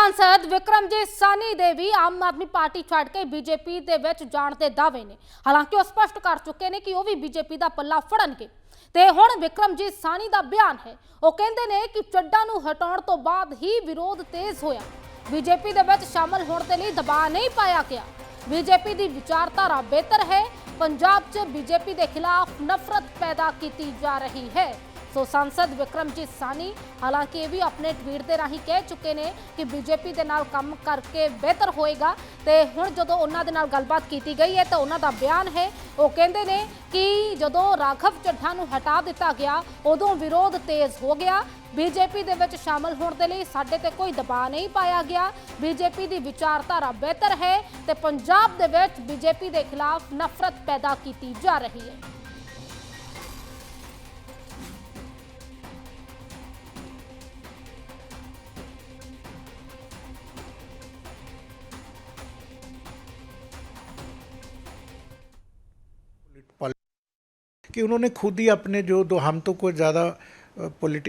सांसद विक्रमजीत सानी ਦੇ ਵੀ ਆਮ ਆਦਮੀ ਪਾਰਟੀ ਛੱਡ ਕੇ ਬੀਜੇਪੀ ਦੇ ਵਿੱਚ ਜਾਣ ਦੇ ਦਾਅਵੇ ਨੇ। ਹਾਲਾਂਕਿ ਉਹ ਸਪਸ਼ਟ ਕਰ ਚੁੱਕੇ ਨੇ ਕਿ ਉਹ ਵੀ ਬੀਜੇਪੀ ਦਾ ਪੱਲਾ ਫੜਨਗੇ ਤੇ ਹੁਣ ਵਿक्रमजीत ਸਾਨੀ ਦਾ ਬਿਆਨ ਹੈ। ਉਹ ਕਹਿੰਦੇ ਨੇ ਕਿ ਚੱਡਾ ਨੂੰ ਹਟਾਉਣ ਤੋਂ ਬਾਅਦ ਹੀ ਵਿਰੋਧ ਤੇਜ਼ ਹੋਇਆ। ਬੀਜੇਪੀ ਦੇ ਵਿੱਚ ਸ਼ਾਮਲ ਹੋਣ ਦੇ ਲਈ ਦਬਾਅ ਨਹੀਂ ਪਾਇਆ ਗਿਆ। ਬੀਜੇਪੀ ਦੀ ਵਿਚਾਰਧਾਰਾ ਬਿਹਤਰ ਹੈ। पंजाब च बीजेपी के खिलाफ नफरत पैदा की जा रही है। सो सांसद विक्रमजीत सानी हालांकि ये भी अपने ट्वीट के राही कह चुके हैं कि बीजेपी के नाल काम करके बेहतर होएगा। तो हुण जदों उन्हां दे नाल गलबात की गई है तो उन्हां दा बयान है। वो कहते हैं कि जदों राघव चड्ढा नूं हटा दिता गया उदों विरोध तेज हो गया। बीजेपी दे विच शामिल होने के लिए साडे ते कोई दबाव नहीं पाया गया। बीजेपी की विचारधारा बेहतर है तो पंजाब दे विच बीजेपी के खिलाफ नफरत पैदा की जा रही है। कि उन्होंने खुद ही अपने जो हम तो कोई ज़्यादा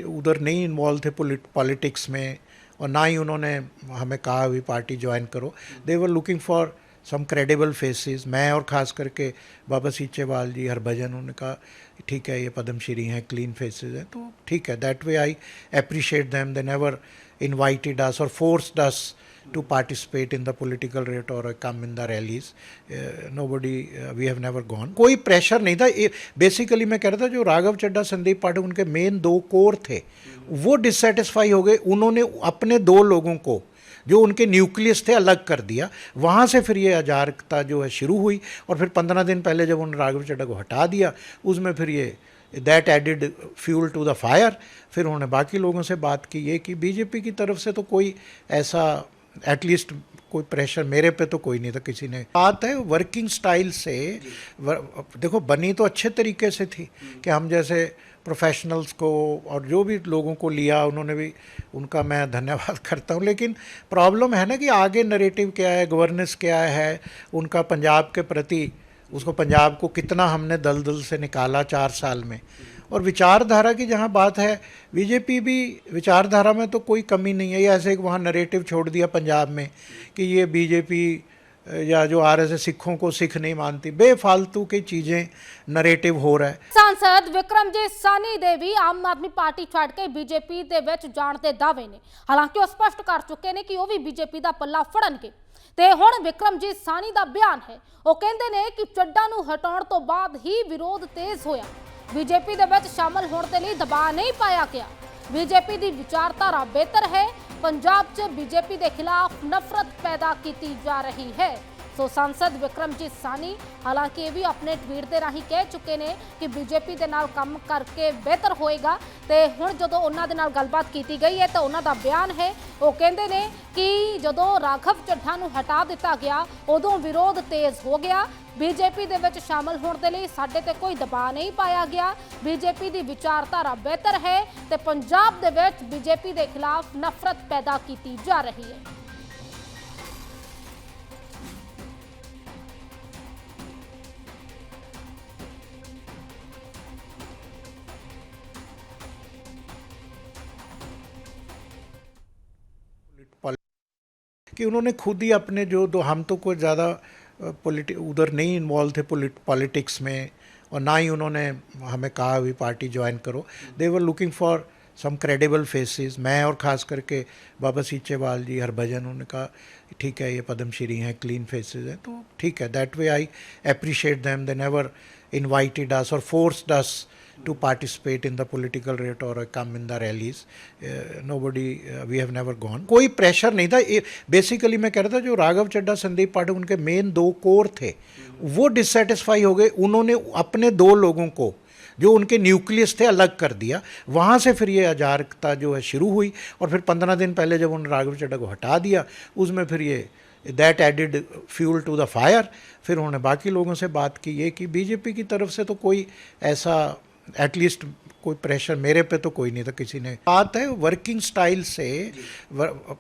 उधर नहीं इन्वॉल्व थे पॉलिटिक्स में, और ना ही उन्होंने हमें कहा अभी पार्टी ज्वाइन करो। They were looking for some credible faces. मैं और ख़ास करके बाबा सीचेवाल जी, हरभजन, उन्होंने कहा ठीक है ये पद्मश्री हैं, क्लीन फेसेस हैं, तो ठीक है। That way I appreciate them. They never invited us or forced us to participate in the political rate or come in the rallies. Nobody, we have never gone. कोई प्रेशर नहीं था। Basically मैं कह रहा था जो राघव चड्ढा, संदीप पाठक, उनके मेन दो कोर थे वो डिससेटिस्फाई हो गए। उन्होंने अपने दो लोगों को जो उनके न्यूक्लियस थे अलग कर दिया। वहाँ से फिर ये अराजकता जो है शुरू हुई, और फिर 15 दिन पहले जब उन्होंने राघव चड्ढा को हटा दिया उसमें फिर ये that added fuel to the fire. फिर उन्होंने बाकी लोगों से बात की ये कि बीजेपी की तरफ से तो कोई ऐसा एटलीस्ट कोई प्रेशर मेरे पे तो कोई नहीं था किसी ने। बात है वर्किंग स्टाइल से। देखो बनी तो अच्छे तरीके से थी कि हम जैसे प्रोफेशनल्स को और जो भी लोगों को लिया उन्होंने भी, उनका मैं धन्यवाद करता हूँ। लेकिन प्रॉब्लम है ना कि आगे नरेटिव क्या है, गवर्नेंस क्या है उनका पंजाब के प्रति, उसको पंजाब को कितना हमने दलदल से निकाला 4 साल में। और विचारधारा की जहाँ बात है, बीजेपी भी विचारधारा में तो कोई कमी नहीं है। ये ऐसे एक वहाँ नरेटिव छोड़ दिया पंजाब में कि ये बीजेपी या जो आरएसएस सिखों को सिख नहीं मानती, बेफालतू की चीज़ें नरेटिव हो रहा है। सांसद विक्रमजीत सानी ਦੇ ਵੀ ਆਮ ਆਦਮੀ ਪਾਰਟੀ ਛੱਡ ਕੇ ਬੀਜੇਪੀ ਦੇ ਵਿੱਚ ਜਾਣ ਦੇ ਦਾਅਵੇ ਨੇ। ਹਾਲਾਂਕਿ ਉਹ ਸਪਸ਼ਟ ਕਰ ਚੁੱਕੇ ਨੇ ਕਿ ਉਹ ਵੀ ਬੀਜੇਪੀ ਦਾ ਪੱਲਾ ਫੜਨਗੇ ਤੇ ਹੁਣ ਵਿक्रमजीत ਸਾਨੀ ਦਾ ਬਿਆਨ ਹੈ। ਉਹ ਕਹਿੰਦੇ ਨੇ ਕਿ ਚੱਡਾ ਨੂੰ ਹਟਾਉਣ ਤੋਂ ਬਾਅਦ ਹੀ ਵਿਰੋਧ ਤੇਜ਼ ਹੋਇਆ। बीजेपी के विच शामिल होने के लिए दबाव नहीं पाया गया। बीजेपी की विचारधारा बेहतर है। पंजाब च बीजेपी के खिलाफ नफरत पैदा की जा रही है। सो सांसद विक्रमजीत सानी हालांकि ये भी अपने ट्वीट के राही कह चुके हैं कि बीजेपी के नाल काम करके बेहतर होएगा। तो हुण जदों उन्हां दे नाल गलबात की गई है तो उन्हां दा बयान है। वो कहते हैं कि जदों राघव चड्ढा नूं हटा दिता गया उदों विरोध तेज हो गया। बीजेपी के विच शामिल होने के लिए साडे ते कोई दबाव नहीं पाया गया। बीजेपी की विचारधारा बेहतर है तो पंजाब के विच बीजेपी के खिलाफ नफरत पैदा की जा रही है। कि उन्होंने खुद ही अपने जो हम तो कोई ज़्यादा उधर नहीं इन्वॉल्व थे पॉलिटिक्स में, और ना ही उन्होंने हमें कहा अभी पार्टी ज्वाइन करो। They were looking for some credible faces. मैं और ख़ास करके बाबा सीचेवाल जी, हरभजन, उन्होंने कहा ठीक है ये पद्मश्री हैं, क्लीन फेसेस हैं, तो ठीक है। That way I appreciate them. They never invited us or forced us to participate in the political rate or come in the rallies. Nobody, we have never gone. कोई प्रेशर नहीं था। Basically मैं कह रहा था जो राघव चड्ढा, संदीप पाठक, उनके मेन दो कोर थे वो डिससेटिस्फाई हो गए। उन्होंने अपने दो लोगों को जो उनके न्यूक्लियस थे अलग कर दिया। वहाँ से फिर ये अराजकता जो है शुरू हुई, और फिर 15 दिन पहले जब उन्होंने राघव चड्ढा को हटा दिया उसमें फिर ये that added fuel to the fire. फिर उन्होंने बाकी लोगों से बात की ये कि बीजेपी की तरफ से तो कोई ऐसा एटलीस्ट कोई प्रेशर मेरे पे तो कोई नहीं था किसी ने। बात है वर्किंग स्टाइल से।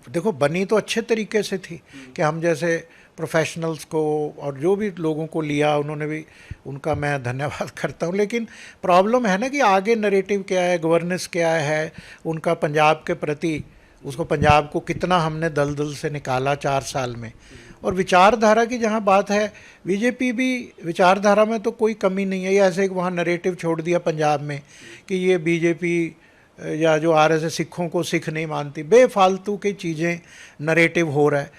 देखो बनी तो अच्छे तरीके से थी कि हम जैसे प्रोफेशनल्स को और जो भी लोगों को लिया उन्होंने भी, उनका मैं धन्यवाद करता हूँ। लेकिन प्रॉब्लम है ना कि आगे नरेटिव क्या है, गवर्नेंस क्या है उनका पंजाब के प्रति, उसको पंजाब को कितना हमने दलदल से निकाला 4 साल में। और विचारधारा की जहाँ बात है, बीजेपी भी विचारधारा में तो कोई कमी नहीं है। ये ऐसे एक वहाँ नरेटिव छोड़ दिया पंजाब में कि ये बीजेपी या जो आरएसएस सिखों को सिख नहीं मानती, बेफालतू की चीज़ें नरेटिव हो रहा है।